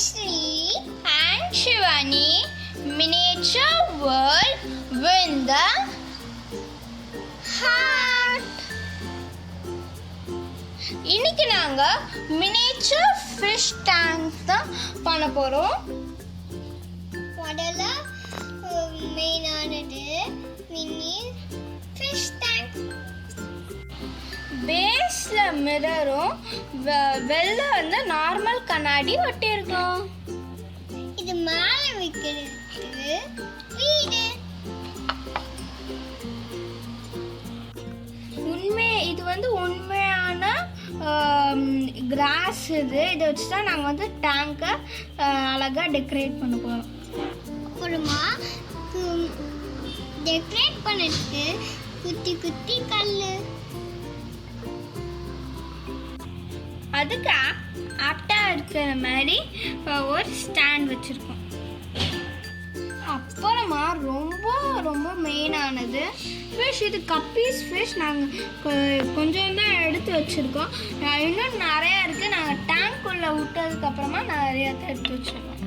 Sri and Shivani miniature world with the heart. இன்னைக்கு நாங்க miniature fish tank தான் பண்ண போறோம். முதல்ல மெயினானது mini fish tank. பேஸ்ல மிரரும் வெள்ள வந்து நார்மல் கண்ணாடி ஒட்டி இருக்கும். இது மேல வைக்கிறதுக்கு வீடு. இது வந்து உண்மையான கிராஸ். இதை வச்சு தான் நாங்கள் வந்து டேங்கை அழகாக டெக்கரேட் பண்ண போகிறோம். அப்புறமா டெக்கரேட் பண்ணதுக்கு குட்டி குட்டி கல், அதுக்கு ஆப்டாக இருக்கிற மாதிரி ஒரு ஸ்டாண்ட் வச்சுருக்கோம். அப்புறமா ரொம்ப ரொம்ப மெயினானது ஃபிஷ். இது கப்பீஸ் ஃபிஷ். நாங்கள் கொஞ்சம் தான் எடுத்து வச்சுருக்கோம். இன்னும் நிறையா இருக்குது. நாங்கள் டேங்க்குள்ளே விட்டதுக்கப்புறமா நிறையா தான் எடுத்து வச்சுருக்கோம்.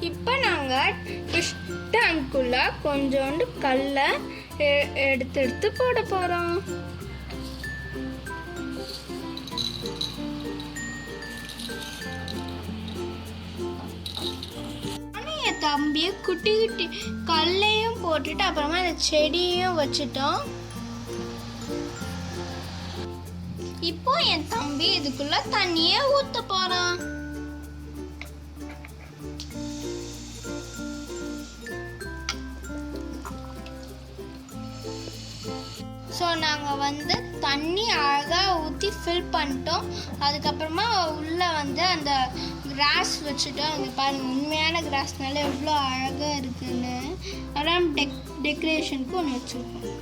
இப்போ நாங்கள் ஃபிஷ் டேங்க்குள்ளே கொஞ்சோண்டு கல்லை எடுத்து போட போகிறோம். தம்பியை குட்டி குட்டி கல்லையும் போட்டுட்டு அப்புறமா இந்த செடியையும் வச்சுட்டோம். இப்போ என் தம்பி இதுக்குள்ள தண்ணியை ஊத்த போறான். ஸோ நாங்கள் வந்து தண்ணி அழகாக ஊற்றி ஃபில் பண்ணிட்டோம். அதுக்கப்புறமா உள்ளே வந்து அந்த கிராஸ் வச்சுட்டோம். அங்கே பாருங்கள், உண்மையான கிராஸ்னால எவ்வளோ அழகாக இருக்குன்னு. அப்புறம் டெக்கரேஷனுக்கு ஒன்று வச்சுருக்கோம்.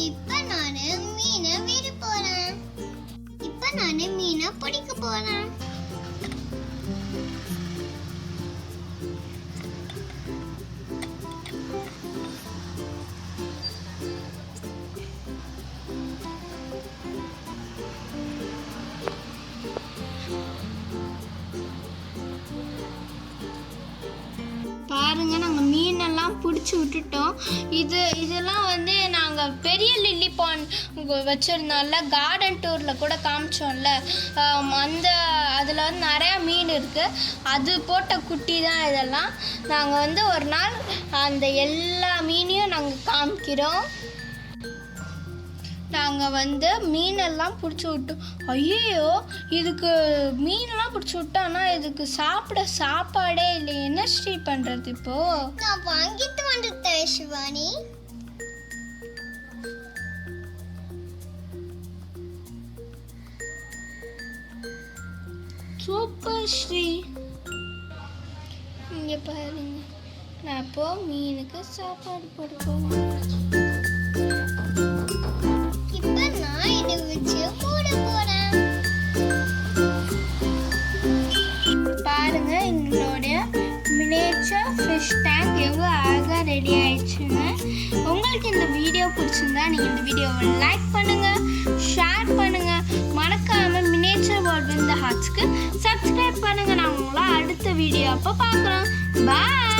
இப்போ நான் மீனை விட போகிறேன். இப்போ நான் மீனை பிடிக்க போகிறேன். பாருங்க, நாங்கள் மீனெல்லாம் பிடிச்சி விட்டுட்டோம். இதெல்லாம் வந்து நாங்கள் பெரிய லில்லி பாண்ட் வச்சுருந்தோம்ல, கார்டன் டூரில் கூட காமிச்சோம்ல, அதில் வந்து நிறையா மீன் இருக்குது. அது போட்ட குட்டி தான் இதெல்லாம். நாங்கள் வந்து ஒரு நாள் அந்த எல்லா மீனையும் நாங்கள் காமிக்கிறோம். நாங்கள் வந்து மீனெல்லாம் பிடிச்சி விட்டோம். ஐயோ, இதுக்கு மீனெல்லாம் பிடிச்சி விட்டோம். ஆனால் இதுக்கு சாப்பாடே இல்லை. என்ன ஸ்ரீ பண்ணுறது? இப்போ நான் வாங்கிட்டு வந்துட்டேன் சிவானி. சூப்பர் ஸ்ரீ. இங்கே பாருங்க, நான் இப்போ மீனுக்கு சாப்பாடு போட போகிறேன். பாருங்க, எங்களுடைய மினியேச்சர் ஃபிஷ் டேங்க் எவ்வளோ அழகாக ரெடி ஆயிடுச்சுன்னு. உங்களுக்கு இந்த வீடியோ பிடிச்சிருந்தா நீங்கள் இந்த வீடியோவை லைக் பண்ணுங்கள், ஷேர் பண்ணுங்கள், மறக்காமல் மினியேச்சர் வேர்ல்ட் வித் தி ஹார்ட்ஸ்க்கு சப்ஸ்கிரைப் பண்ணுங்கள். நான் உங்களை அடுத்த வீடியோ அப்போ பார்க்குறோம். பாய்.